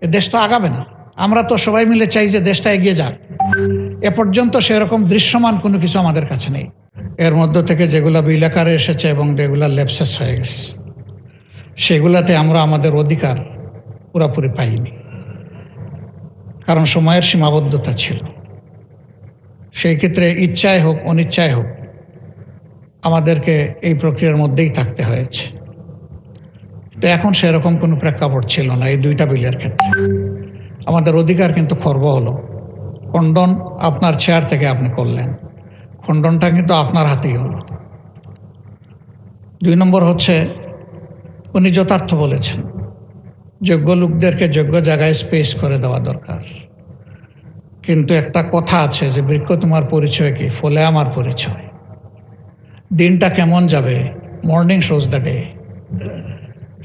এ দেশ তো আগাবে না। আমরা তো সবাই মিলে চাই যে দেশটা এগিয়ে যাক। এ পর্যন্ত সেরকম দৃশ্যমান কোনো কিছু আমাদের কাছে নেই। এর মধ্য থেকে যেগুলো বিল আকারে এসেছে এবং যেগুলো ল্যাপসেস হয়ে গেছে, সেগুলাতে আমরা আমাদের অধিকার পুরোপুরি পাইনি, কারণ সময়ের সীমাবদ্ধতা ছিল। সেই ক্ষেত্রে ইচ্ছায় হোক অনিচ্ছায় হোক আমাদেরকে এই প্রক্রিয়ার মধ্যেই থাকতে হয়েছে। তো এখন সেরকম কোনো প্রেক্ষাপট ছিল না এই দুইটা বিলের ক্ষেত্রে। আমাদের অধিকার কিন্তু খর্ব হলো। খণ্ডন আপনার চেয়ার থেকে আপনি করলেন, খণ্ডনটা কিন্তু আপনার হাতেই হলো। 2 নম্বর হচ্ছে, উনি যথার্থ বলেছেন, যোগ্য লোকদেরকে যোগ্য জায়গায় স্পেস করে দেওয়া দরকার। কিন্তু একটা কথা আছে যে বৃক্ষ তোমার পরিচয় কি, ফলে আমার পরিচয়। দিনটা কেমন যাবে, মর্নিং শোজ দ্য ডে।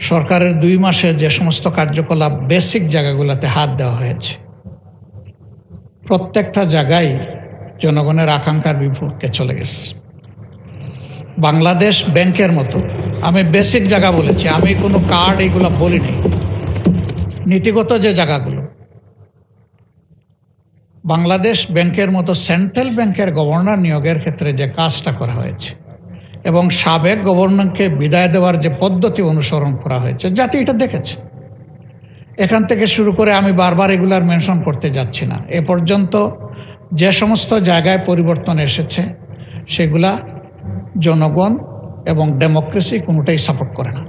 সরকারের 2 মাসে যে সমস্ত কার্যকলাপ বেসিক জায়গাগুলোতে হাত দেওয়া হয়েছে, প্রত্যেকটা জায়গায় জনগণের আকাঙ্ক্ষার বিপক্ষে চলে গেছে। বাংলাদেশ ব্যাংকের মতো, আমি বেসিক জায়গা বলেছি, আমি কোনো কার্ড এইগুলো বলি নাই, নীতিগত যে জায়গাগুলো, বাংলাদেশ ব্যাংকের মতো সেন্ট্রাল ব্যাংকের গভর্নর নিয়োগের ক্ষেত্রে যে কাজটা করা হয়েছে এবং সাবেক গভর্নরকে বিদায় দেওয়ার যে পদ্ধতি অনুসরণ করা হয়েছে, জাতি এটা দেখেছে। এখান থেকে শুরু করে আমি বারবার এগুলার মেনশন করতে যাচ্ছি না। এ পর্যন্ত যে সমস্ত জায়গায় পরিবর্তন এসেছে সেগুলা জনগণ এবং ডেমোক্রেসি কোনোটাই সাপোর্ট করে না।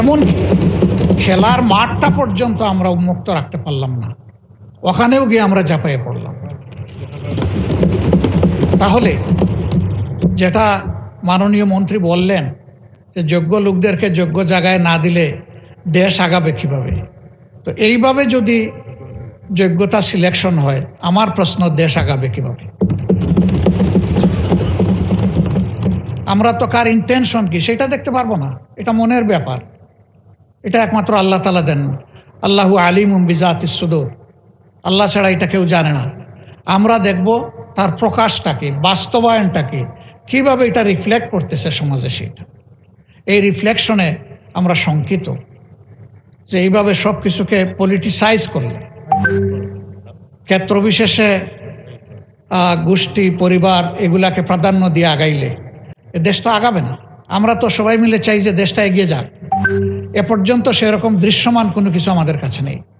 এমনকি খেলার মাঠটা পর্যন্ত আমরা উন্মুক্ত রাখতে পারলাম না, ওখানেও গিয়ে আমরা ঝাঁপাইয়ে পড়লাম। তাহলে যেটা মাননীয় মন্ত্রী বললেন যে যোগ্য লোকদেরকে যোগ্য জায়গায় না দিলে দেশ আগাবে কীভাবে, তো এইভাবে যদি যোগ্যতা সিলেকশন হয়, আমার প্রশ্ন, দেশ আগাবে কীভাবে? আমরা তো কার ইন্টেনশন কি সেটা দেখতে পারবো না, এটা মনের ব্যাপার। এটা একমাত্র আল্লাহ তাআলা দেন। আল্লাহু আলিমুম বিজাতিস সুদূর, আল্লাহ ছাড়া এটা কেউ জানে না। আমরা দেখব তার প্রকাশটা কি, বাস্তবায়নটা কি, কীভাবে এটা রিফ্লেক্ট করতেছে সমাজে। সেটা এই রিফ্লেকশনে আমরা শঙ্কিত যে এইভাবে সব কিছুকে পলিটিসাইজ করলে, ক্ষেত্রবিশেষে গোষ্ঠী পরিবার এগুলাকে প্রাধান্য দিয়ে আগাইলে এ দেশ তো আগাবে না। আমরা তো সবাই মিলে চাই যে দেশটা এগিয়ে যাক। এ পর্যন্ত সেরকম দৃশ্যমান কোনো কিছু আমাদের কাছে নেই।